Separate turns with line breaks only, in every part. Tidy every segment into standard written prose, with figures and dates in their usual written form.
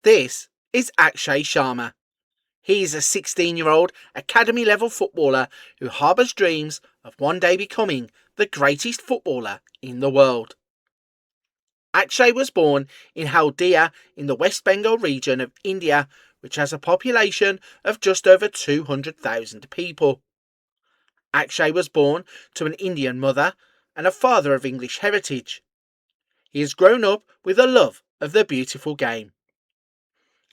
This is Akshay Sharma. He is a 16-year-old academy-level footballer who harbours dreams of one day becoming the greatest footballer in the world. Akshay was born in Haldia in the West Bengal region of India, which has a population of just over 200,000 people. Akshay was born to an Indian mother and a father of English heritage. He has grown up with a love of the beautiful game.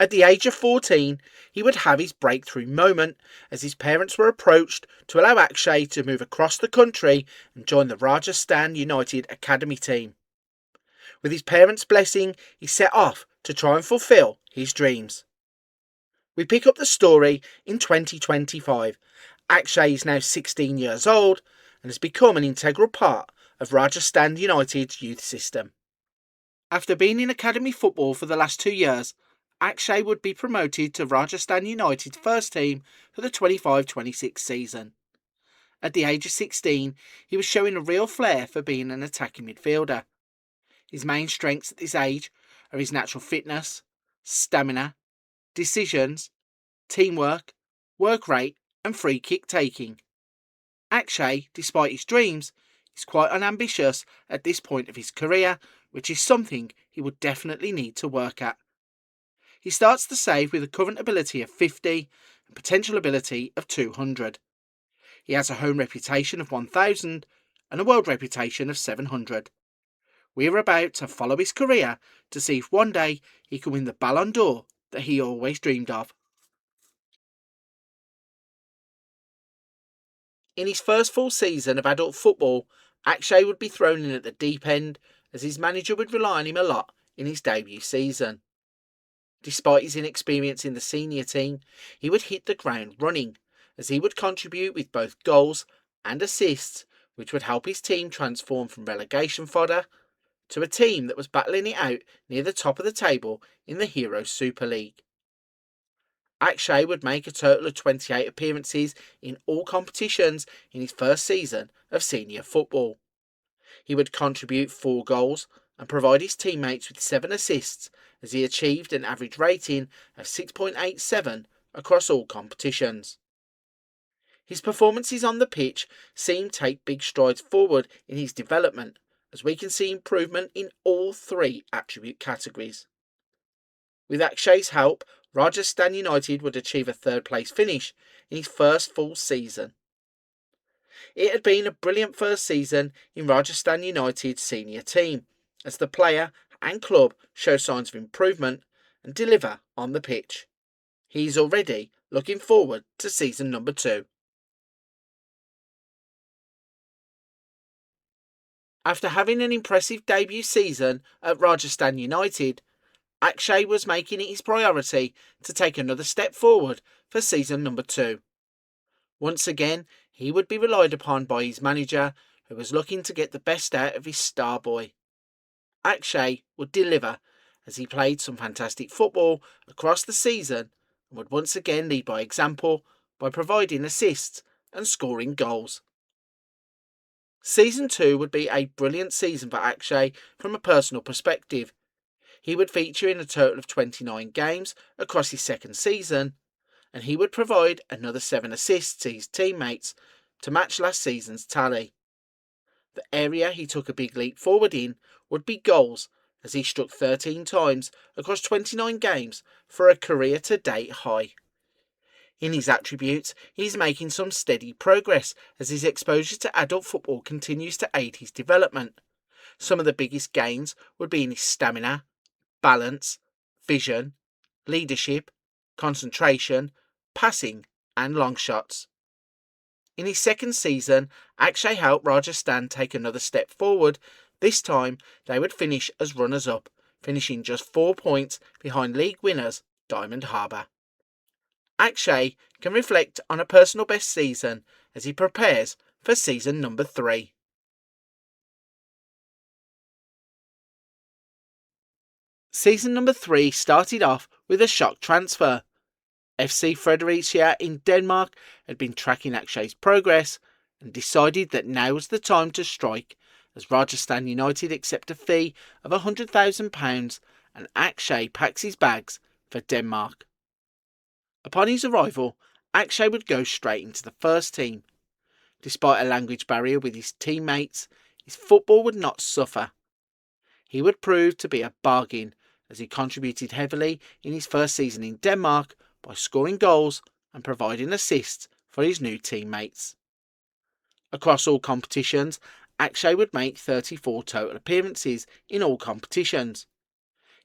At the age of 14, he would have his breakthrough moment as his parents were approached to allow Akshay to move across the country and join the Rajasthan United Academy team. With his parents' blessing, he set off to try and fulfill his dreams. We pick up the story in 2025. Akshay is now 16 years old and has become an integral part of Rajasthan United's youth system. After being in academy football for the last 2 years, Akshay would be promoted to Rajasthan United's first team for the 25-26 season. At the age of 16, he was showing a real flair for being an attacking midfielder. His main strengths at this age are his natural fitness, stamina, decisions, teamwork, work rate and free kick taking. Akshay, despite his dreams, is quite unambitious at this point of his career, which is something he would definitely need to work at. He starts the save with a current ability of 50 and potential ability of 200. He has a home reputation of 1000 and a world reputation of 700. We are about to follow his career to see if one day he can win the Ballon d'Or that he always dreamed of. In his first full season of adult football, Akshay would be thrown in at the deep end as his manager would rely on him a lot in his debut season. Despite his inexperience in the senior team, he would hit the ground running, as he would contribute with both goals and assists, which would help his team transform from relegation fodder to a team that was battling it out near the top of the table in the Hero Super League. Akshay would make a total of 28 appearances in all competitions in his first season of senior football. He would contribute 4 goals and provide his teammates with 7 assists as he achieved an average rating of 6.87 across all competitions. His performances on the pitch seem to take big strides forward in his development as we can see improvement in all 3 attribute categories. With Akshay's help, Rajasthan United would achieve a 3rd place finish in his first full season. It had been a brilliant first season in Rajasthan United's senior team, as the player and club show signs of improvement and deliver on the pitch. He is already looking forward to season number 2. After having an impressive debut season at Rajasthan United, Akshay was making it his priority to take another step forward for season number 2. Once again, he would be relied upon by his manager, who was looking to get the best out of his star boy. Akshay would deliver as he played some fantastic football across the season and would once again lead by example by providing assists and scoring goals. Season 2 would be a brilliant season for Akshay from a personal perspective. He would feature in a total of 29 games across his second season, and he would provide another 7 assists to his teammates to match last season's tally. The area he took a big leap forward in would be goals, as he struck 13 times across 29 games for a career-to-date high. In his attributes, he is making some steady progress as his exposure to adult football continues to aid his development. Some of the biggest gains would be in his stamina, balance, vision, leadership, concentration, passing and long shots. In his second season, Akshay helped Rajasthan take another step forward. This time, they would finish as runners-up, finishing just 4 points behind league winners Diamond Harbour. Akshay can reflect on a personal best season as he prepares for season number 3. Season number 3 started off with a shock transfer. FC Fredericia in Denmark had been tracking Akshay's progress and decided that now was the time to strike, as Rajasthan United accept a fee of £100,000 and Akshay packs his bags for Denmark. Upon his arrival, Akshay would go straight into the first team. Despite a language barrier with his teammates, his football would not suffer. He would prove to be a bargain as he contributed heavily in his first season in Denmark by scoring goals and providing assists for his new teammates. Across all competitions, Akshay would make 34 total appearances in all competitions.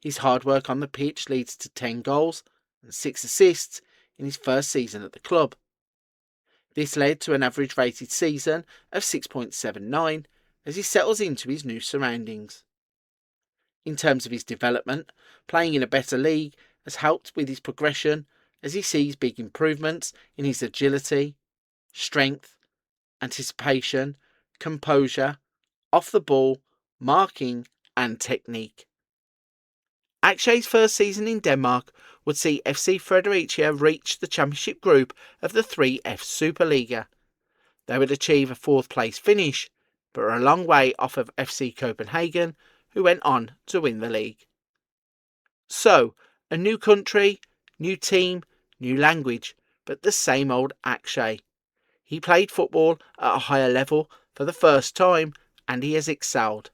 His hard work on the pitch leads to 10 goals and 6 assists in his first season at the club. This led to an average rated season of 6.79 as he settles into his new surroundings. In terms of his development, playing in a better league has helped with his progression as he sees big improvements in his agility, strength, anticipation, composure, off the ball, marking and technique. Akshay's first season in Denmark would see FC Fredericia reach the championship group of the 3F Superliga. They would achieve a 4th place finish, but were a long way off of FC Copenhagen, who went on to win the league. So, a new country, new team, new language, but the same old Akshay. He played football at a higher level for the first time and he has excelled.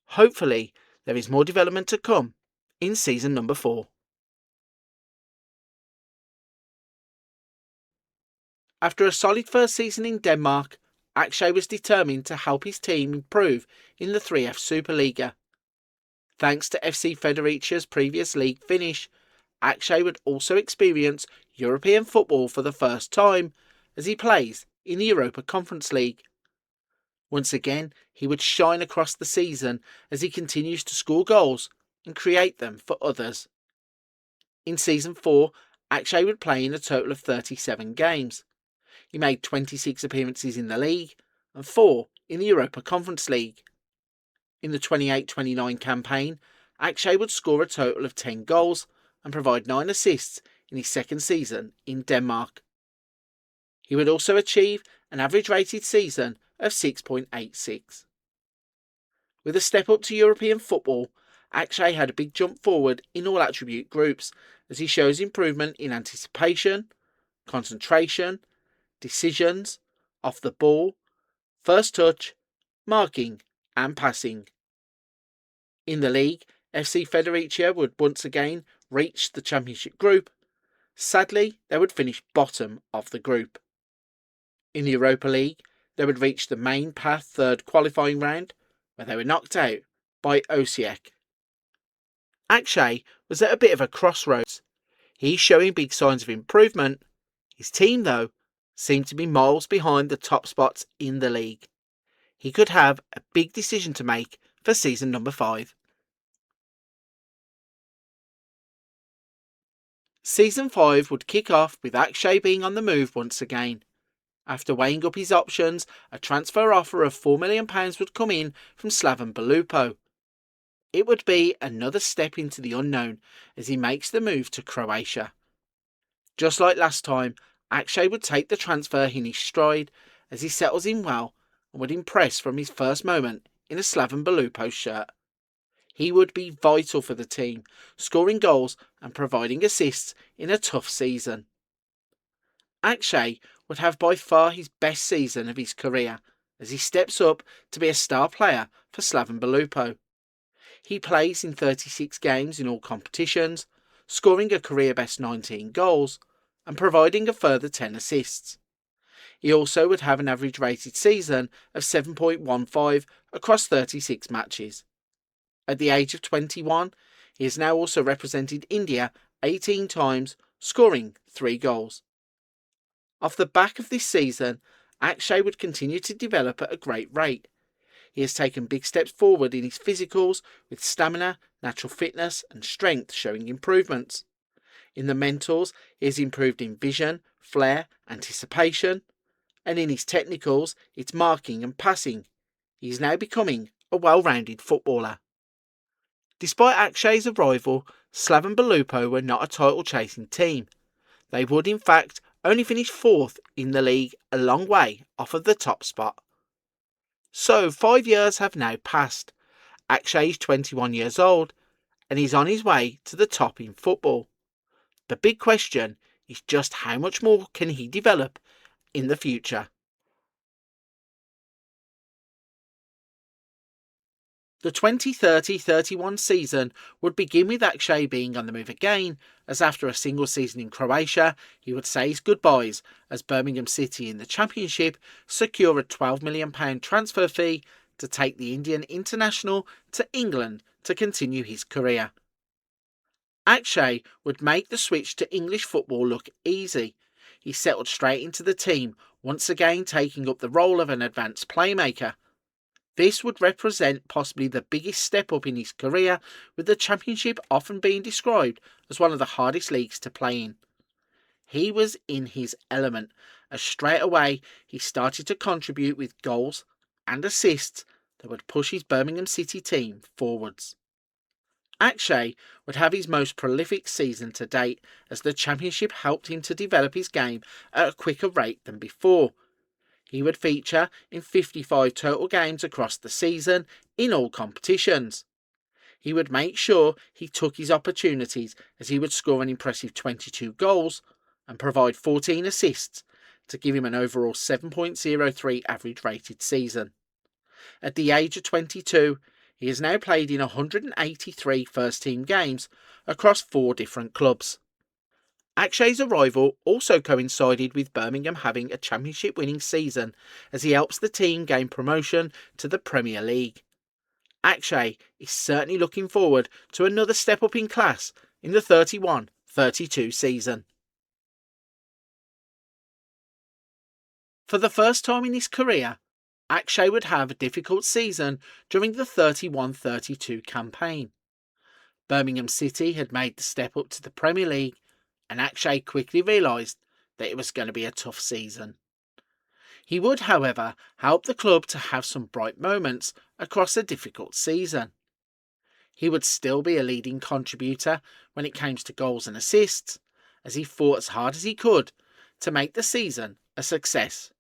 Hopefully, there is more development to come in season number 4. After a solid first season in Denmark, Akshay was determined to help his team improve in the 3F Superliga. Thanks to FC Federicia's previous league finish, Akshay would also experience European football for the first time as he plays in the Europa Conference League. Once again, he would shine across the season as he continues to score goals and create them for others. In season 4, Akshay would play in a total of 37 games. He made 26 appearances in the league and 4 in the Europa Conference League. In the 28-29 campaign, Akshay would score a total of 10 goals and provide 9 assists in his second season in Denmark. He would also achieve an average rated season of 6.86. With a step up to European football, Akshay had a big jump forward in all attribute groups as he shows improvement in anticipation, concentration, decisions, off the ball, first touch, marking and passing. In the league, FC Federicia would once again reach the championship group. Sadly, they would finish bottom of the group. In the Europa League, they would reach the main path third qualifying round, where they were knocked out by Osijek. Akshay was at a bit of a crossroads. He's showing big signs of improvement. His team, though, seemed to be miles behind the top spots in the league. He could have a big decision to make for season number 5. Season 5 would kick off with Akshay being on the move once again. After weighing up his options, a transfer offer of £4 million would come in from Slaven Belupo. It would be another step into the unknown as he makes the move to Croatia. Just like last time, Akshay would take the transfer in his stride as he settles in well and would impress from his first moment in a Slaven Belupo shirt. He would be vital for the team, scoring goals and providing assists in a tough season. Akshay would have by far his best season of his career as he steps up to be a star player for Slaven Belupo. He plays in 36 games in all competitions, scoring a career best 19 goals and providing a further 10 assists. He also would have an average rated season of 7.15 across 36 matches. At the age of 21, he has now also represented India 18 times, scoring 3 goals. Off the back of this season, Akshay would continue to develop at a great rate. He has taken big steps forward in his physicals, with stamina, natural fitness and strength showing improvements. In the mentals, he has improved in vision, flair, anticipation, and in his technicals, it's marking and passing. He is now becoming a well-rounded footballer. Despite Akshay's arrival, Slaven Belupo were not a title-chasing team. They would in fact only finish 4th in the league, a long way off of the top spot. So 5 years have now passed. Akshay is 21 years old and he's on his way to the top in football. The big question is just how much more can he develop in the future. The 2030-31 season would begin with Akshay being on the move again, as after a single season in Croatia, he would say his goodbyes as Birmingham City in the Championship secure a £12 million transfer fee to take the Indian international to England to continue his career. Akshay would make the switch to English football look easy. He settled straight into the team, once again taking up the role of an advanced playmaker. This would represent possibly the biggest step up in his career, with the Championship often being described as one of the hardest leagues to play in. He was in his element, as straight away he started to contribute with goals and assists that would push his Birmingham City team forwards. Akshay would have his most prolific season to date, as the Championship helped him to develop his game at a quicker rate than before. He would feature in 55 total games across the season in all competitions. He would make sure he took his opportunities, as he would score an impressive 22 goals and provide 14 assists to give him an overall 7.03 average rated season. At the age of 22, he has now played in 183 first team games across 4 different clubs. Akshay's arrival also coincided with Birmingham having a Championship winning season, as he helps the team gain promotion to the Premier League. Akshay is certainly looking forward to another step up in class in the 31-32 season. For the first time in his career, Akshay would have a difficult season during the 31-32 campaign. Birmingham City had made the step up to the Premier League, and Akshay quickly realised that it was going to be a tough season. He would, however, help the club to have some bright moments across a difficult season. He would still be a leading contributor when it came to goals and assists, as he fought as hard as he could to make the season a success.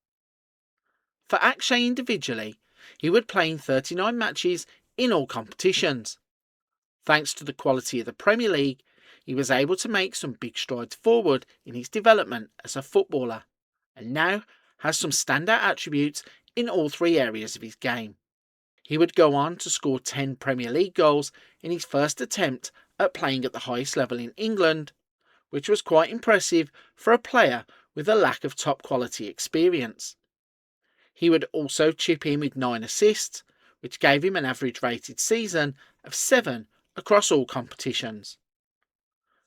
For Akshay individually, he would play in 39 matches in all competitions. Thanks to the quality of the Premier League, he was able to make some big strides forward in his development as a footballer, and now has some standout attributes in all 3 areas of his game. He would go on to score 10 Premier League goals in his first attempt at playing at the highest level in England, which was quite impressive for a player with a lack of top quality experience. He would also chip in with 9 assists, which gave him an average rated season of 7 across all competitions.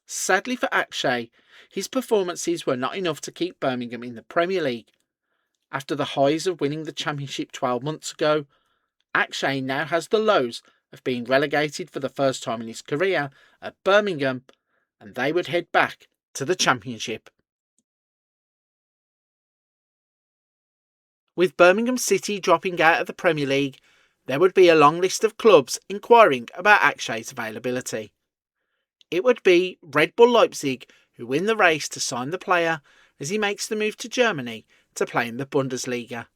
Sadly for Akshay, his performances were not enough to keep Birmingham in the Premier League. After the highs of winning the Championship 12 months ago, Akshay now has the lows of being relegated for the first time in his career at Birmingham, and they would head back to the Championship. With Birmingham City dropping out of the Premier League, there would be a long list of clubs inquiring about Akshay's availability. It would be Red Bull Leipzig who win the race to sign the player, as he makes the move to Germany to play in the Bundesliga.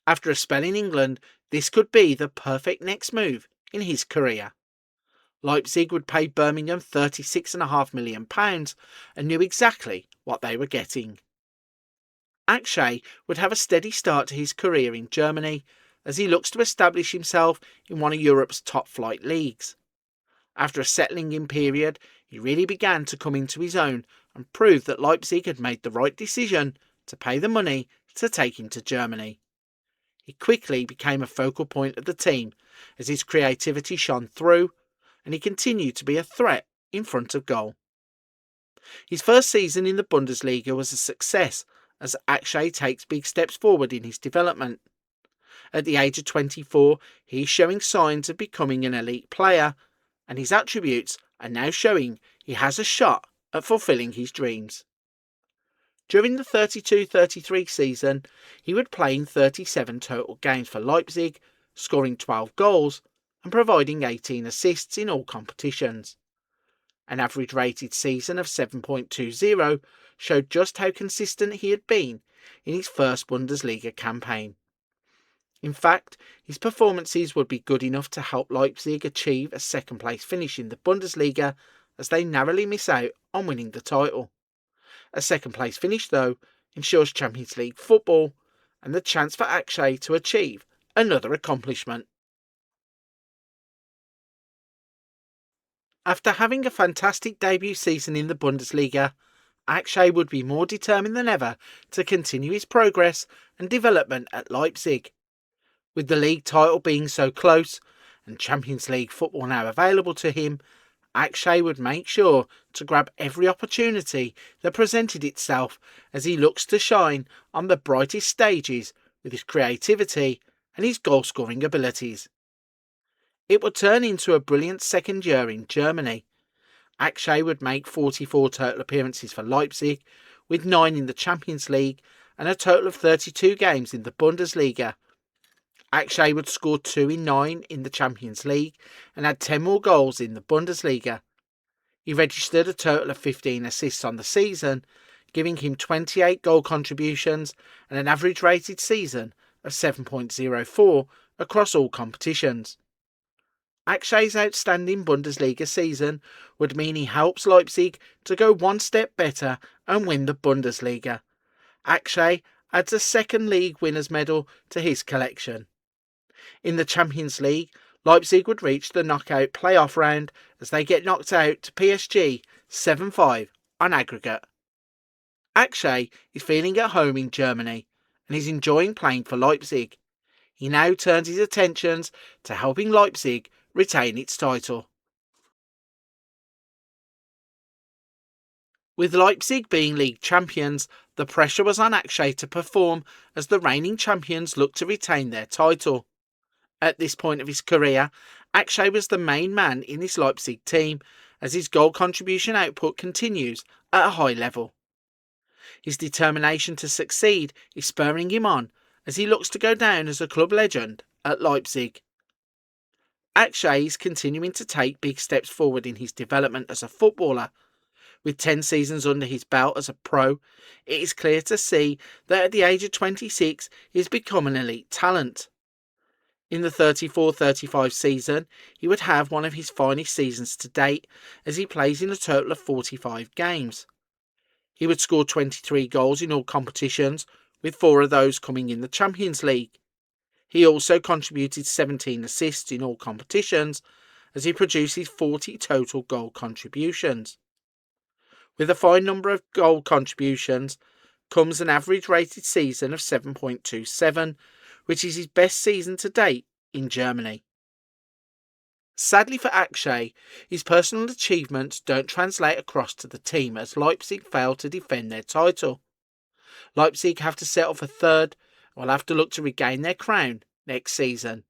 After a spell in England, this could be the perfect next move in his career. Leipzig would pay Birmingham £36.5 million and knew exactly what they were getting. Akshay would have a steady start to his career in Germany, as he looks to establish himself in one of Europe's top flight leagues. After a settling in period, he really began to come into his own and prove that Leipzig had made the right decision to pay the money to take him to Germany. He quickly became a focal point of the team, as his creativity shone through, and he continued to be a threat in front of goal. His first season in the Bundesliga was a success, as Akshay takes big steps forward in his development. At the age of 24, he is showing signs of becoming an elite player, and his attributes are now showing he has a shot at fulfilling his dreams. During the 32-33 season, he would play in 37 total games for Leipzig, scoring 12 goals and providing 18 assists in all competitions. An average rated season of 7.20 showed just how consistent he had been in his first Bundesliga campaign. In fact, his performances would be good enough to help Leipzig achieve a second-place finish in the Bundesliga as they narrowly miss out on winning the title. A second place finish, though, ensures Champions League football and the chance for Akshay to achieve another accomplishment. After having a fantastic debut season in the Bundesliga, Akshay would be more determined than ever to continue his progress and development at Leipzig. With the league title being so close and Champions League football now available to him, Akshay would make sure to grab every opportunity that presented itself as he looks to shine on the brightest stages with his creativity and his goal-scoring abilities. It would turn into a brilliant second year in Germany. Akshay would make 44 total appearances for Leipzig, with 9 in the Champions League and a total of 32 games in the Bundesliga. Akshay would score 2 in 9 in the Champions League and had 10 more goals in the Bundesliga. He registered a total of 15 assists on the season, giving him 28 goal contributions and an average rated season of 7.04 across all competitions. Akshay's outstanding Bundesliga season would mean he helps Leipzig to go one step better and win the Bundesliga. Akshay adds a second league winners' medal to his collection. In the Champions League, Leipzig would reach the knockout playoff round as they get knocked out to PSG 7-5 on aggregate. Akshay is feeling at home in Germany and is enjoying playing for Leipzig. He now turns his attentions to helping Leipzig retain its title. With Leipzig being league champions, the pressure was on Akshay to perform as the reigning champions looked to retain their title. At this point of his career, Akshay was the main man in this Leipzig team as his goal contribution output continues at a high level. His determination to succeed is spurring him on as he looks to go down as a club legend at Leipzig. Akshay is continuing to take big steps forward in his development as a footballer. With 10 seasons under his belt as a pro, it is clear to see that at the age of 26 he has become an elite talent. In the 34-35 season, he would have one of his finest seasons to date as he plays in a total of 45 games. He would score 23 goals in all competitions, with 4 of those coming in the Champions League. He also contributed 17 assists in all competitions as he produces 40 total goal contributions. With a fine number of goal contributions comes an average rated season of 7.27, which is his best season to date in Germany. Sadly for Akshay, his personal achievements don't translate across to the team as Leipzig fail to defend their title. Leipzig have to settle for third and will have to look to regain their crown next season.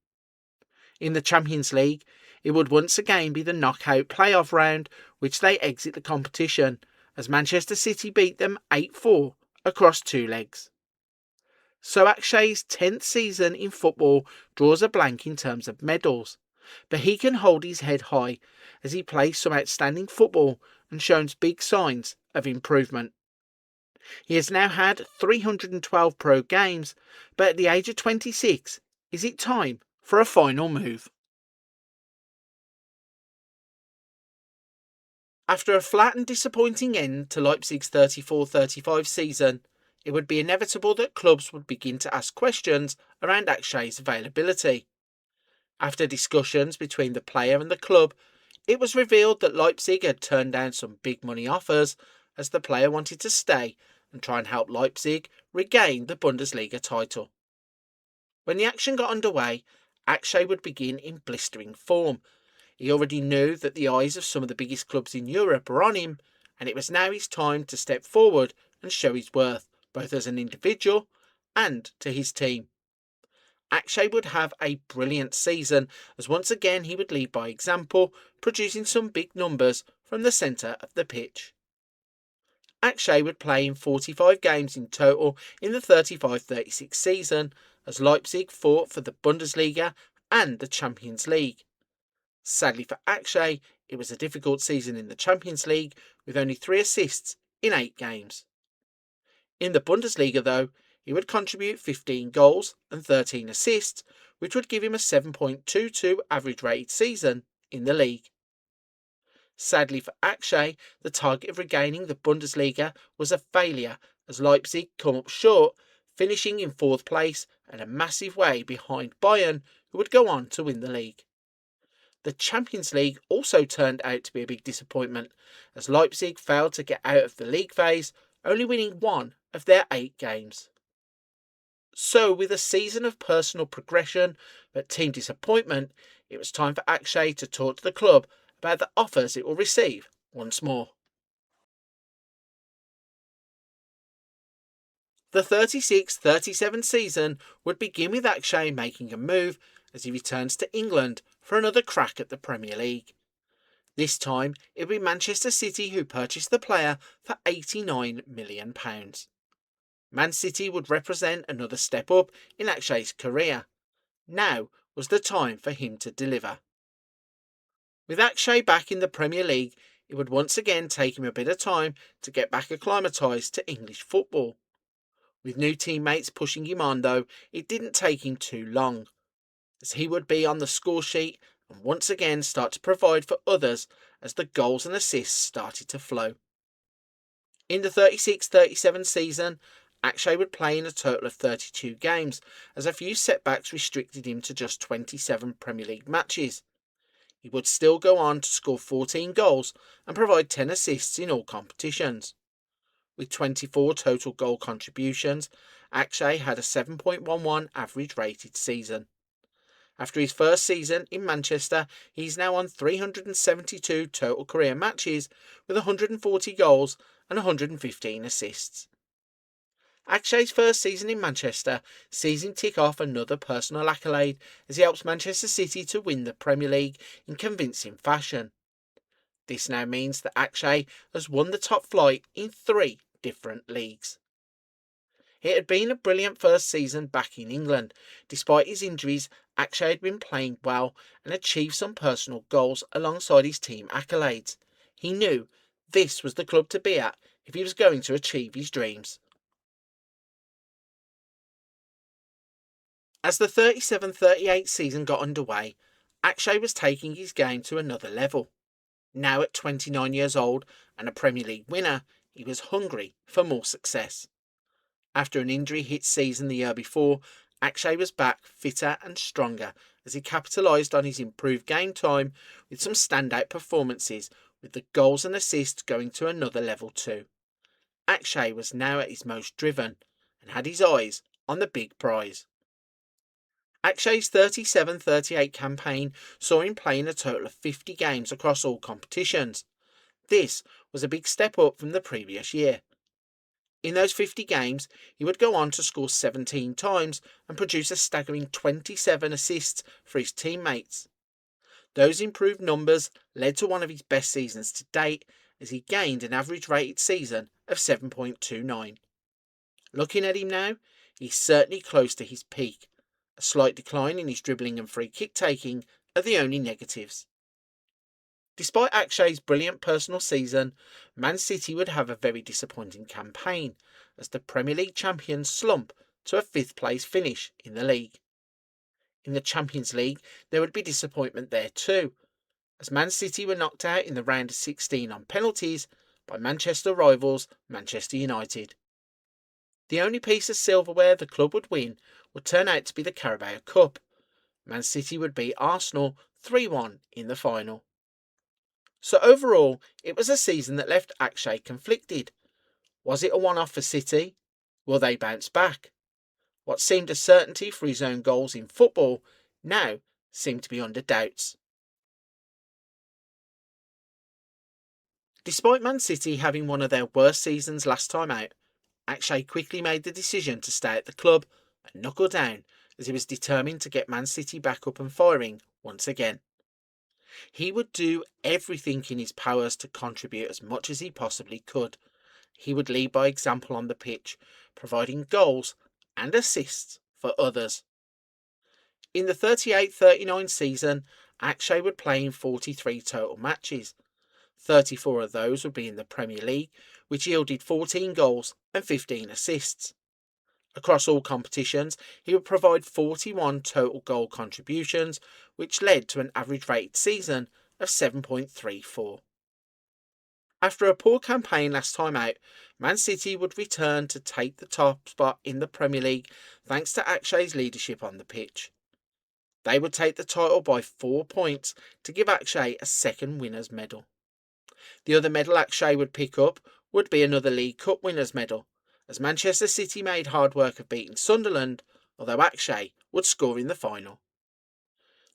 In the Champions League, it would once again be the knockout playoff round which they exit the competition as Manchester City beat them 8-4 across 2 legs. So Akshay's 10th season in football draws a blank in terms of medals, but he can hold his head high as he plays some outstanding football and shows big signs of improvement. He has now had 312 pro games, but at the age of 26, is it time for a final move? After a flat and disappointing end to Leipzig's 34-35 season, it would be inevitable that clubs would begin to ask questions around Akshay's availability. After discussions between the player and the club, it was revealed that Leipzig had turned down some big money offers as the player wanted to stay and try and help Leipzig regain the Bundesliga title. When the action got underway, Akshay would begin in blistering form. He already knew that the eyes of some of the biggest clubs in Europe were on him, and it was now his time to step forward and show his worth, both as an individual and to his team. Akshay would have a brilliant season as once again he would lead by example, producing some big numbers from the centre of the pitch. Akshay would play in 45 games in total in the 35-36 season as Leipzig fought for the Bundesliga and the Champions League. Sadly for Akshay, it was a difficult season in the Champions League with only 3 assists in 8 games. In the Bundesliga though, he would contribute 15 goals and 13 assists, which would give him a 7.22 average rated season in the league. Sadly for Akshay, the target of regaining the Bundesliga was a failure as Leipzig come up short, finishing in fourth place and a massive way behind Bayern, who would go on to win the league. The Champions League also turned out to be a big disappointment, as Leipzig failed to get out of the league phase, only winning one of their 8 games. So, with a season of personal progression but team disappointment, it was time for Akshay to talk to the club about the offers it will receive once more. The 36-37 season would begin with Akshay making a move as he returns to England for another crack at the Premier League. This time, it would be Manchester City who purchased the player for £89 million. Man City would represent another step up in Akshay's career. Now was the time for him to deliver. With Akshay back in the Premier League, it would once again take him a bit of time to get back acclimatised to English football. With new teammates pushing him on though, it didn't take him too long, as he would be on the score sheet and once again start to provide for others as the goals and assists started to flow. In the 36-37 season, Akshay would play in a total of 32 games, as a few setbacks restricted him to just 27 Premier League matches. He would still go on to score 14 goals and provide 10 assists in all competitions. With 24 total goal contributions, Akshay had a 7.11 average rated season. After his first season in Manchester, he's now on 372 total career matches with 140 goals and 115 assists. Akshay's first season in Manchester sees him tick off another personal accolade as he helps Manchester City to win the Premier League in convincing fashion. This now means that Akshay has won the top flight in 3 different leagues. It had been a brilliant first season back in England. Despite his injuries, Akshay had been playing well and achieved some personal goals alongside his team accolades. He knew this was the club to be at if he was going to achieve his dreams. As the 37-38 season got underway, Akshay was taking his game to another level. Now at 29 years old and a Premier League winner, he was hungry for more success. After an injury-hit season the year before, Akshay was back fitter and stronger as he capitalised on his improved game time with some standout performances, with the goals and assists going to another level too. Akshay was now at his most driven and had his eyes on the big prize. Akshay's 37-38 campaign saw him play in a total of 50 games across all competitions. This was a big step up from the previous year. In those 50 games, he would go on to score 17 times and produce a staggering 27 assists for his teammates. Those improved numbers led to one of his best seasons to date, as he gained an average rated season of 7.29. Looking at him now, he's certainly close to his peak. A slight decline in his dribbling and free kick taking are the only negatives. Despite Akshay's brilliant personal season, Man City would have a very disappointing campaign as the Premier League champions slump to a 5th place finish in the league. In the Champions League, there would be disappointment there too, as Man City were knocked out in the round of 16 on penalties by Manchester rivals Manchester United. The only piece of silverware the club would win would turn out to be the Carabao Cup. Man City would beat Arsenal 3-1 in the final. So overall, it was a season that left Akshay conflicted. Was it a one-off for City? Will they bounce back? What seemed a certainty for his own goals in football now seemed to be under doubts. Despite Man City having one of their worst seasons last time out, Akshay quickly made the decision to stay at the club and knuckle down, as he was determined to get Man City back up and firing once again. He would do everything in his powers to contribute as much as he possibly could. He would lead by example on the pitch, providing goals and assists for others. In the 38-39 season, Akshay would play in 43 total matches. 34 of those would be in the Premier League, which yielded 14 goals and 15 assists. Across all competitions, he would provide 41 total goal contributions, which led to an average rated season of 7.34. After a poor campaign last time out, Man City would return to take the top spot in the Premier League thanks to Akshay's leadership on the pitch. They would take the title by 4 points to give Akshay a second winner's medal. The other medal Akshay would pick up would be another League Cup winner's medal, as Manchester City made hard work of beating Sunderland, although Akshay would score in the final.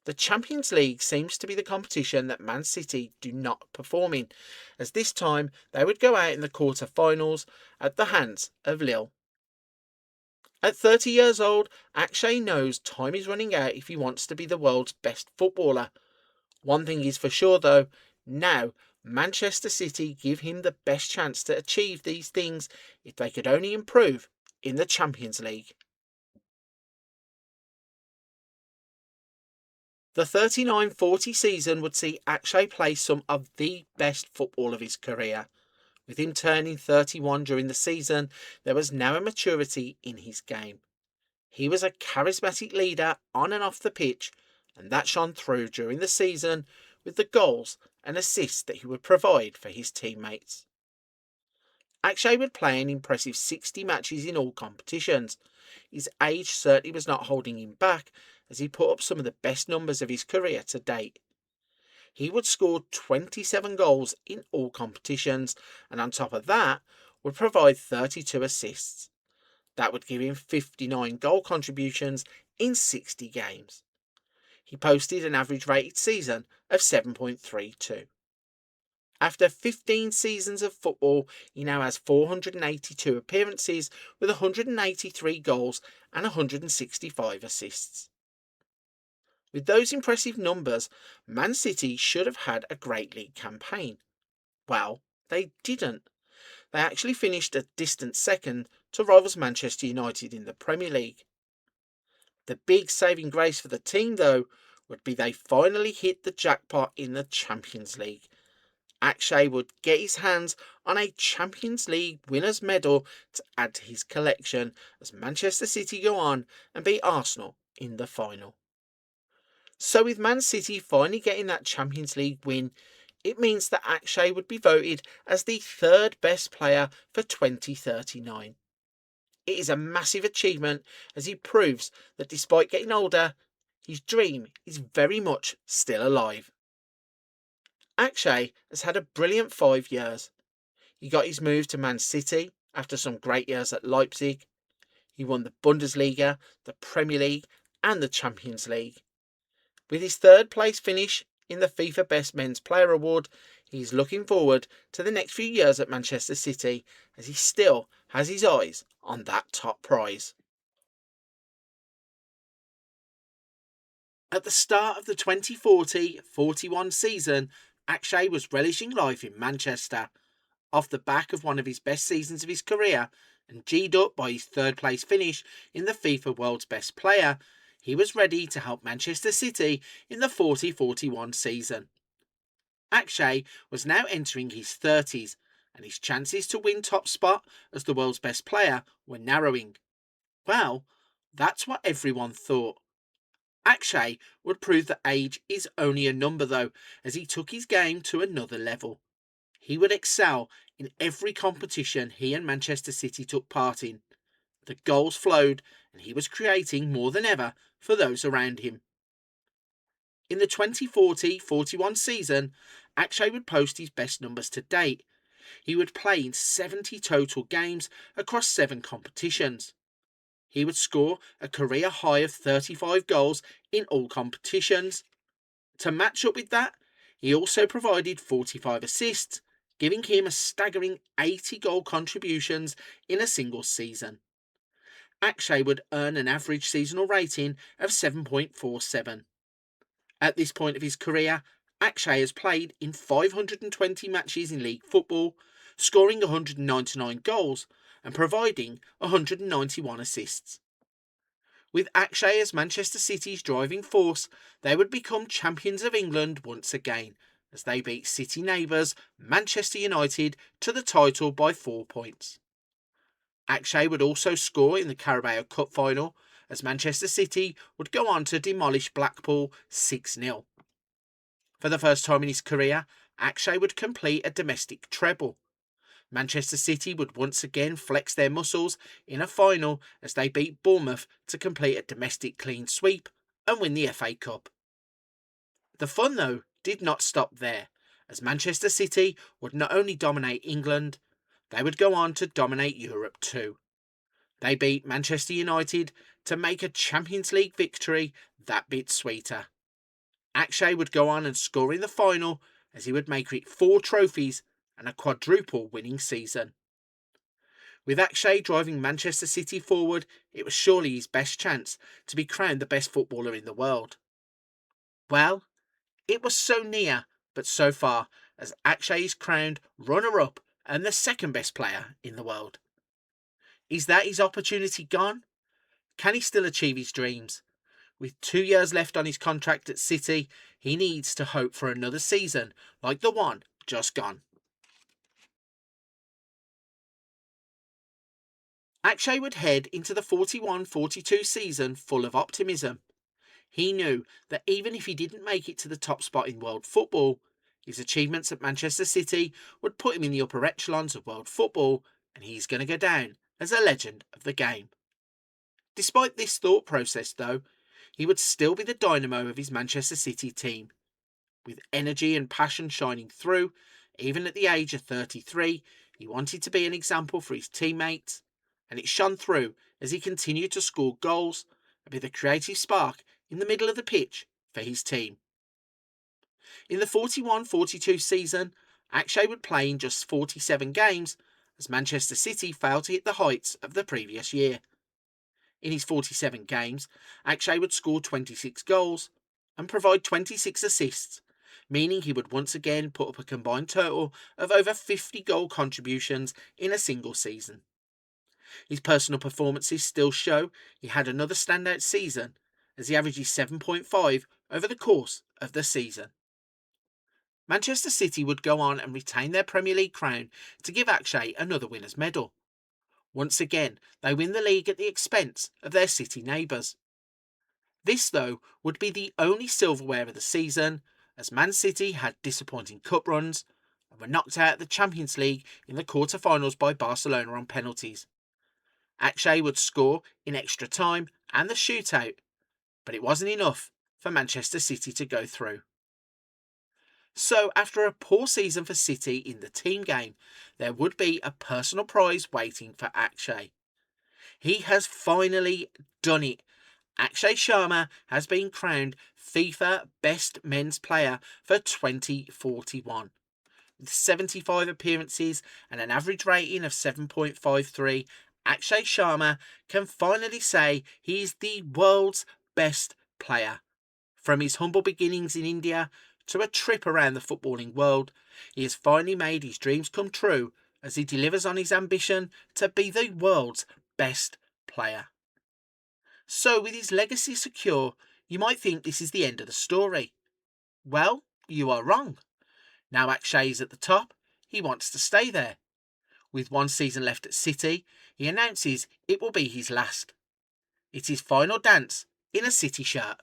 The Champions League seems to be the competition that Man City do not perform in, as this time they would go out in the quarter-finals at the hands of Lille. At 30 years old, Akshay knows time is running out if he wants to be the world's best footballer. One thing is for sure though, now Manchester City give him the best chance to achieve these things if they could only improve in the Champions League. The 39-40 season would see Akshay play some of the best football of his career. With him turning 31 during the season, there was now a maturity in his game. He was a charismatic leader on and off the pitch, and that shone through during the season with the goals and assists that he would provide for his teammates. Akshay would play an impressive 60 matches in all competitions. His age certainly was not holding him back, as he put up some of the best numbers of his career to date. He would score 27 goals in all competitions, and on top of that, would provide 32 assists. That would give him 59 goal contributions in 60 games. He posted an average rated season of 7.32. After 15 seasons of football, he now has 482 appearances with 183 goals and 165 assists. With those impressive numbers, Man City should have had a great league campaign. Well, they didn't. They actually finished a distant second to rivals Manchester United in the Premier League. The big saving grace for the team, though, would be they finally hit the jackpot in the Champions League. Akshay would get his hands on a Champions League winner's medal to add to his collection as Manchester City go on and beat Arsenal in the final. So with Man City finally getting that Champions League win, it means that Akshay would be voted as the third best player for 2039. It is a massive achievement as he proves that despite getting older, his dream is very much still alive. Akshay has had a brilliant 5 years. He got his move to Man City after some great years at Leipzig. He won the Bundesliga, the Premier League and the Champions League. With his third place finish in the FIFA Best Men's Player Award, he's looking forward to the next few years at Manchester City as he still has his eyes on that top prize. At the start of the 2040-41 season, Akshay was relishing life in Manchester. Off the back of one of his best seasons of his career, and G'd up by his third place finish in the FIFA World's Best Player, he was ready to help Manchester City in the 40-41 season. Akshay was now entering his 30s, and his chances to win top spot as the world's best player were narrowing. Well, that's what everyone thought. Akshay would prove that age is only a number though, as he took his game to another level. He would excel in every competition he and Manchester City took part in. The goals flowed, and he was creating more than ever for those around him. In the 2040-41 season, Akshay would post his best numbers to date. He would play in 70 total games across 7 competitions. He would score a career high of 35 goals in all competitions. To match up with that, he also provided 45 assists, giving him a staggering 80 goal contributions in a single season. Akshay would earn an average seasonal rating of 7.47. At this point of his career, Akshay has played in 520 matches in league football, scoring 199 goals and providing 191 assists. With Akshay as Manchester City's driving force, they would become champions of England once again, as they beat City neighbours Manchester United to the title by 4 points. Akshay would also score in the Carabao Cup final, as Manchester City would go on to demolish Blackpool 6-0. For the first time in his career, Akshay would complete a domestic treble. Manchester City would once again flex their muscles in a final as they beat Bournemouth to complete a domestic clean sweep and win the FA Cup. The fun, though, did not stop there, as Manchester City would not only dominate England, they would go on to dominate Europe too. They beat Manchester United to make a Champions League victory that bit sweeter. Akshay would go on and score in the final as he would make it 4 trophies and a quadruple winning season. With Akshay driving Manchester City forward, it was surely his best chance to be crowned the best footballer in the world. Well, it was so near, but so far, as Akshay is crowned runner-up and the second best player in the world. Is that his opportunity gone? Can he still achieve his dreams? With 2 years left on his contract at City, he needs to hope for another season like the one just gone. Akshay would head into the 41-42 season full of optimism. He knew that even if he didn't make it to the top spot in world football, his achievements at Manchester City would put him in the upper echelons of world football, and he's going to go down as a legend of the game. Despite this thought process, though, he would still be the dynamo of his Manchester City team. With energy and passion shining through, even at the age of 33, he wanted to be an example for his teammates, and it shone through as he continued to score goals and be the creative spark in the middle of the pitch for his team. In the 41-42 season, Akshay would play in just 47 games as Manchester City failed to hit the heights of the previous year. In his 47 games, Akshay would score 26 goals and provide 26 assists, meaning he would once again put up a combined total of over 50 goal contributions in a single season. His personal performances still show he had another standout season, as he averages 7.5 over the course of the season. Manchester City would go on and retain their Premier League crown to give Akshay another winner's medal. Once again, they win the league at the expense of their City neighbours. This, though, would be the only silverware of the season, as Man City had disappointing cup runs and were knocked out of the Champions League in the quarter-finals by Barcelona on penalties. Akshay would score in extra time and the shootout, but it wasn't enough for Manchester City to go through. So, after a poor season for City in the team game, there would be a personal prize waiting for Akshay. He has finally done it. Akshay Sharma has been crowned FIFA Best Men's Player for 2041. With 75 appearances and an average rating of 7.53, Akshay Sharma can finally say he is the world's best player. From his humble beginnings in India to a trip around the footballing world, he has finally made his dreams come true as he delivers on his ambition to be the world's best player. So, with his legacy secure, you might think this is the end of the story. Well, you are wrong. Now Akshay is at the top, he wants to stay there. With 1 season left at City, he announces it will be his last. It's his final dance in a City shirt.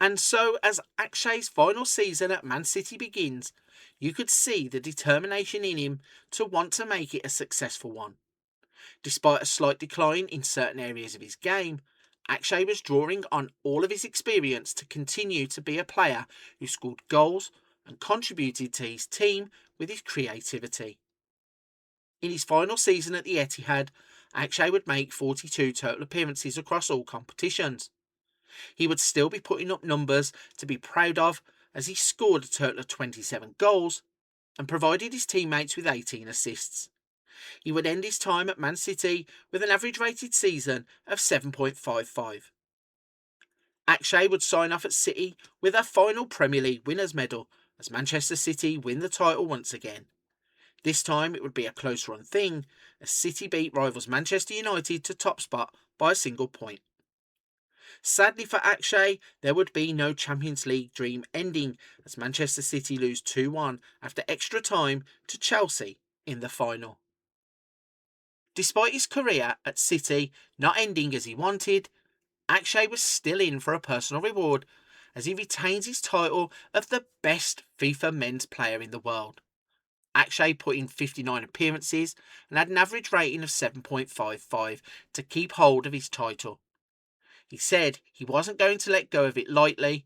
And so, as Akshay's final season at Man City begins, you could see the determination in him to want to make it a successful one. Despite a slight decline in certain areas of his game, Akshay was drawing on all of his experience to continue to be a player who scored goals and contributed to his team with his creativity. In his final season at the Etihad, Akshay would make 42 total appearances across all competitions. He would still be putting up numbers to be proud of as he scored a total of 27 goals and provided his teammates with 18 assists. He would end his time at Man City with an average rated season of 7.55. Akshay would sign off at City with a final Premier League winners' medal as Manchester City win the title once again. This time it would be a close-run thing as City beat rivals Manchester United to top spot by a single point. Sadly for Akshay, there would be no Champions League dream ending as Manchester City lose 2-1 after extra time to Chelsea in the final. Despite his career at City not ending as he wanted, Akshay was still in for a personal reward as he retains his title of the best FIFA men's player in the world. Akshay put in 59 appearances and had an average rating of 7.55 to keep hold of his title. He said he wasn't going to let go of it lightly,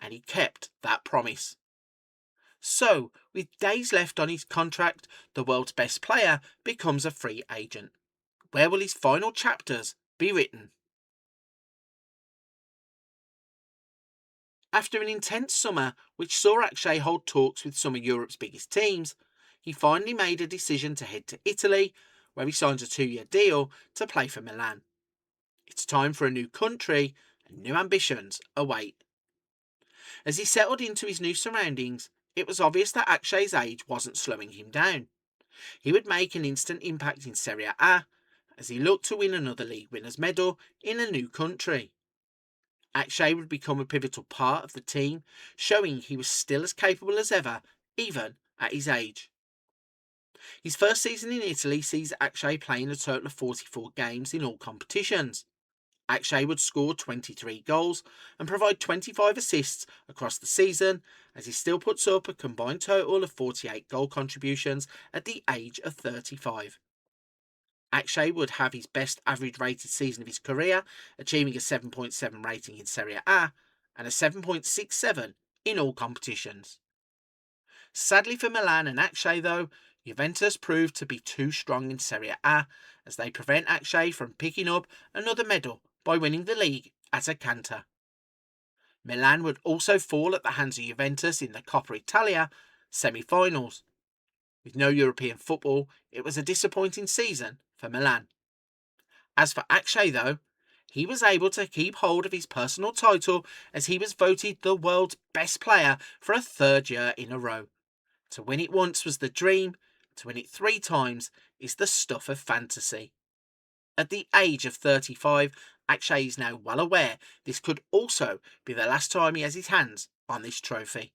and he kept that promise. So, with days left on his contract, the world's best player becomes a free agent. Where will his final chapters be written? After an intense summer which saw Akshay hold talks with some of Europe's biggest teams, he finally made a decision to head to Italy, where he signs a 2-year deal to play for Milan. It's time for a new country, and new ambitions await. As he settled into his new surroundings, it was obvious that Akshay's age wasn't slowing him down. He would make an instant impact in Serie A as he looked to win another league winners' medal in a new country. Akshay would become a pivotal part of the team, showing he was still as capable as ever, even at his age. His first season in Italy sees Akshay playing a total of 44 games in all competitions. Akshay would score 23 goals and provide 25 assists across the season, as he still puts up a combined total of 48 goal contributions at the age of 35. Akshay would have his best average rated season of his career, achieving a 7.7 rating in Serie A and a 7.67 in all competitions. Sadly for Milan and Akshay though, Juventus proved to be too strong in Serie A, as they prevent Akshay from picking up another medal by winning the league at a canter. Milan would also fall at the hands of Juventus in the Coppa Italia semi-finals. With no European football, it was a disappointing season for Milan. As for Akshay though, he was able to keep hold of his personal title as he was voted the world's best player for a third year in a row. To win it once was the dream, to win it 3 times is the stuff of fantasy. At the age of 35, Akshay is now well aware this could also be the last time he has his hands on this trophy.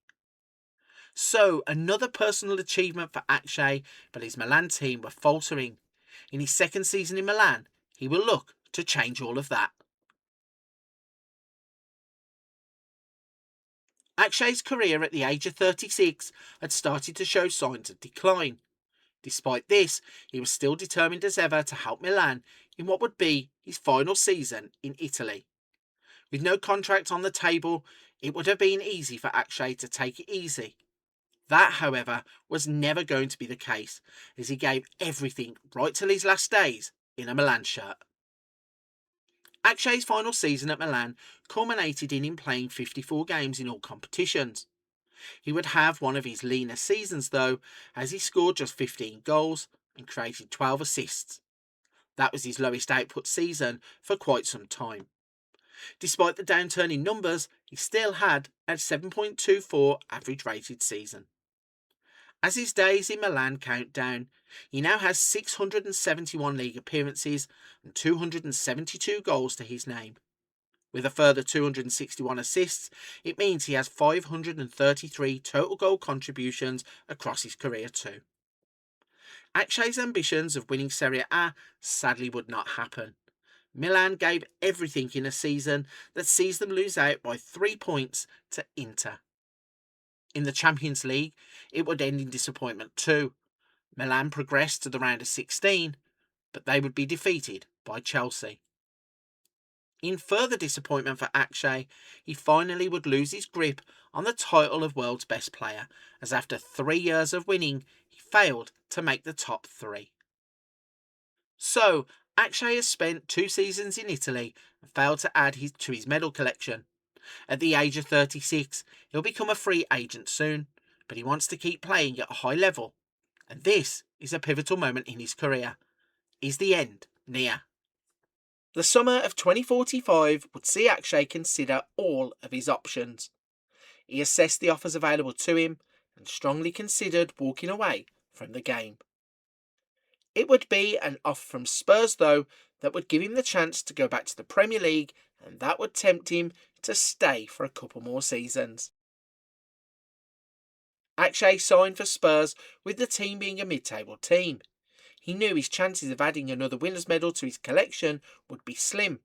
So, another personal achievement for Akshay, but his Milan team were faltering. In his second season in Milan, he will look to change all of that. Akshay's career at the age of 36 had started to show signs of decline. Despite this, he was still determined as ever to help Milan in what would be his final season in Italy. With no contract on the table, it would have been easy for Akshay to take it easy. That, however, was never going to be the case, as he gave everything right till his last days in a Milan shirt. Akshay's final season at Milan culminated in him playing 54 games in all competitions. He would have one of his leaner seasons though, as he scored just 15 goals and created 12 assists. That was his lowest output season for quite some time. Despite the downturn in numbers, he still had a 7.24 average rated season. As his days in Milan count down, he now has 671 league appearances and 272 goals to his name. With a further 261 assists, it means he has 533 total goal contributions across his career too. Akshay's ambitions of winning Serie A sadly would not happen. Milan gave everything in a season that sees them lose out by 3 points to Inter. In the Champions League, it would end in disappointment too. Milan progressed to the round of 16, but they would be defeated by Chelsea. In further disappointment for Akshay, he finally would lose his grip on the title of world's best player, as after 3 years of winning, he failed to make the top 3. So, Akshay has spent 2 seasons in Italy and failed to add to his medal collection. At the age of 36, he'll become a free agent soon, but he wants to keep playing at a high level, and this is a pivotal moment in his career. Is the end near? The summer of 2045 would see Akshay consider all of his options. He assessed the offers available to him and strongly considered walking away from the game. It would be an offer from Spurs though that would give him the chance to go back to the Premier League, and that would tempt him to stay for a couple more seasons. Akshay signed for Spurs with the team being a mid-table team. He knew his chances of adding another winner's medal to his collection would be slim,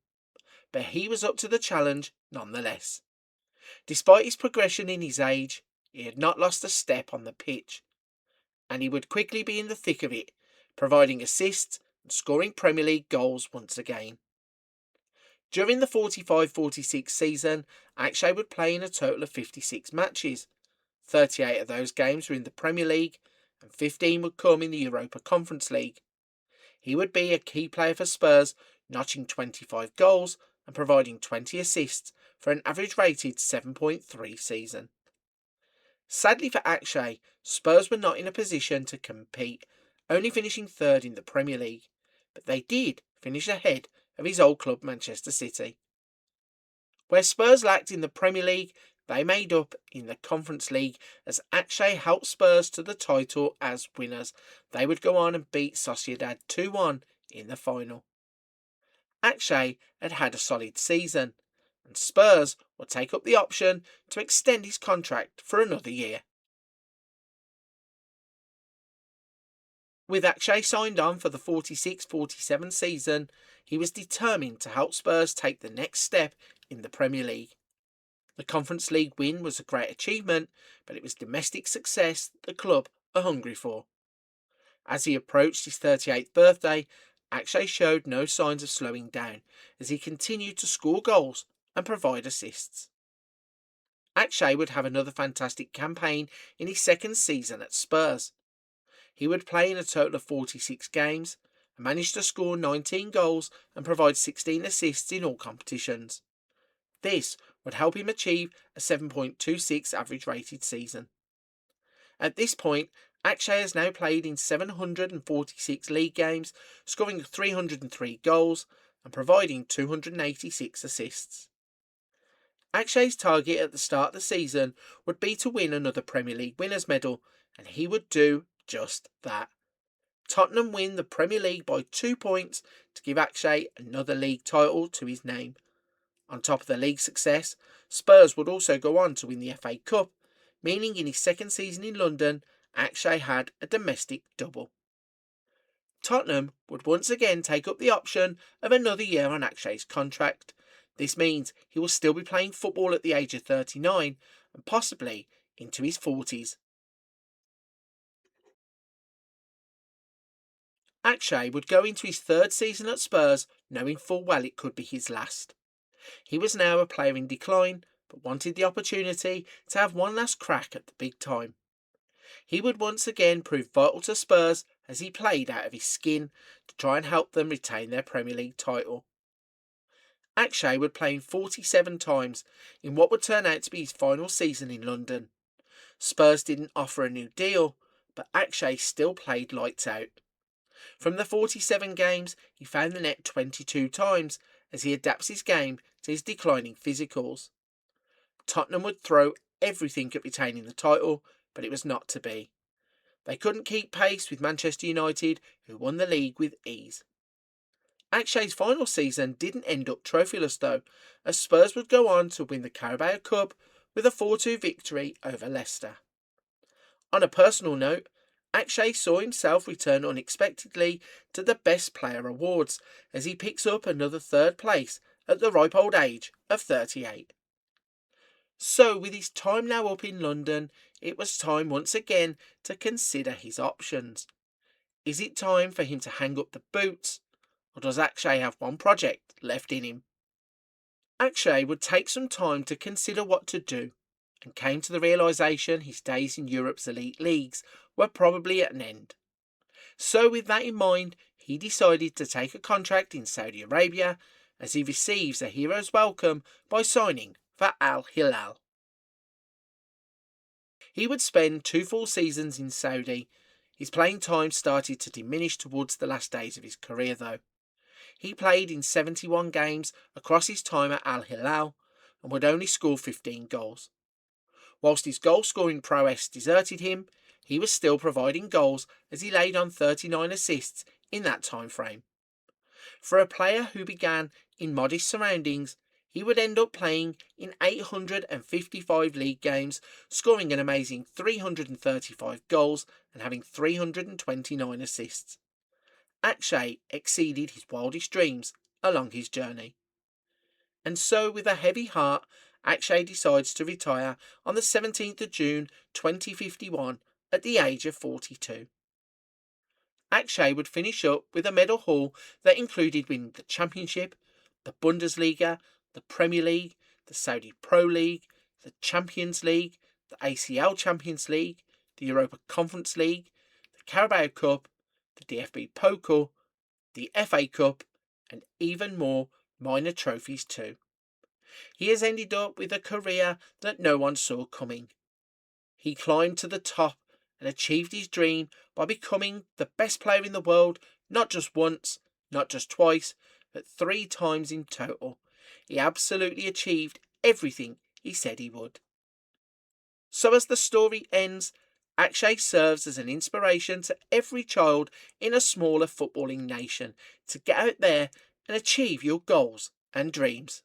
but he was up to the challenge nonetheless. Despite his progression in his age, he had not lost a step on the pitch, and he would quickly be in the thick of it, providing assists and scoring Premier League goals once again. During the 45-46 season, Akshay would play in a total of 56 matches. 38 of those games were in the Premier League, and 15 would come in the Europa Conference League. He would be a key player for Spurs, notching 25 goals and providing 20 assists for an average rated 7.3 season. Sadly for Akshay, Spurs were not in a position to compete, only finishing third in the Premier League, but they did finish ahead of his old club Manchester City. Where Spurs lacked in the Premier League, they made up in the Conference League as Akshay helped Spurs to the title as winners. They would go on and beat Sociedad 2-1 in the final. Akshay had had a solid season, and Spurs would take up the option to extend his contract for another year. With Akshay signed on for the 46-47 season, he was determined to help Spurs take the next step in the Premier League. The Conference League win was a great achievement, but it was domestic success the club are hungry for. As he approached his 38th birthday, Akshay showed no signs of slowing down as he continued to score goals and provide assists. Akshay would have another fantastic campaign in his second season at Spurs. He would play in a total of 46 games and managed to score 19 goals and provide 16 assists in all competitions. This would help him achieve a 7.26 average rated season. At this point, Akshay has now played in 746 league games, scoring 303 goals and providing 286 assists. Akshay's target at the start of the season would be to win another Premier League winners' medal, and he would do just that. Tottenham win the Premier League by 2 points to give Akshay another league title to his name. On top of the league success, Spurs would also go on to win the FA Cup, meaning in his second season in London, Akshay had a domestic double. Tottenham would once again take up the option of another year on Akshay's contract. This means he will still be playing football at the age of 39 and possibly into his 40s. Akshay would go into his third season at Spurs knowing full well it could be his last. He was now a player in decline, but wanted the opportunity to have one last crack at the big time. He would once again prove vital to Spurs as he played out of his skin to try and help them retain their Premier League title. Akshay would play in 47 times in what would turn out to be his final season in London. Spurs didn't offer a new deal, but Akshay still played lights out. From the 47 games, he found the net 22 times as he adapts his game to his declining physicals. Tottenham would throw everything at retaining the title, but it was not to be. They couldn't keep pace with Manchester United, who won the league with ease. Akshay's final season didn't end up trophyless though, as Spurs would go on to win the Carabao Cup with a 4-2 victory over Leicester. On a personal note, Akshay saw himself return unexpectedly to the Best Player Awards as he picks up another third place at the ripe old age of 38. So with his time now up in London, it was time once again to consider his options. Is it time for him to hang up the boots, or does Akshay have one project left in him? Akshay would take some time to consider what to do, and came to the realisation his days in Europe's elite leagues were probably at an end. So with that in mind, he decided to take a contract in Saudi Arabia as he receives a hero's welcome by signing for Al Hilal. He would spend 2 full seasons in Saudi. His playing time started to diminish towards the last days of his career though. He played in 71 games across his time at Al Hilal and would only score 15 goals. Whilst his goal-scoring prowess deserted him, he was still providing goals as he laid on 39 assists in that time frame. For a player who began in modest surroundings, he would end up playing in 855 league games, scoring an amazing 335 goals and having 329 assists. Akshay exceeded his wildest dreams along his journey. And so with a heavy heart, Akshay decides to retire on the 17th of June 2051 at the age of 42. Akshay would finish up with a medal haul that included winning the Championship, the Bundesliga, the Premier League, the Saudi Pro League, the Champions League, the ACL Champions League, the Europa Conference League, the Carabao Cup, the DFB Pokal, the FA Cup, and even more minor trophies too. He has ended up with a career that no one saw coming. He climbed to the top and achieved his dream by becoming the best player in the world, not just once, not just twice, but 3 times in total. He absolutely achieved everything he said he would. So as the story ends, Akshay serves as an inspiration to every child in a smaller footballing nation to get out there and achieve your goals and dreams.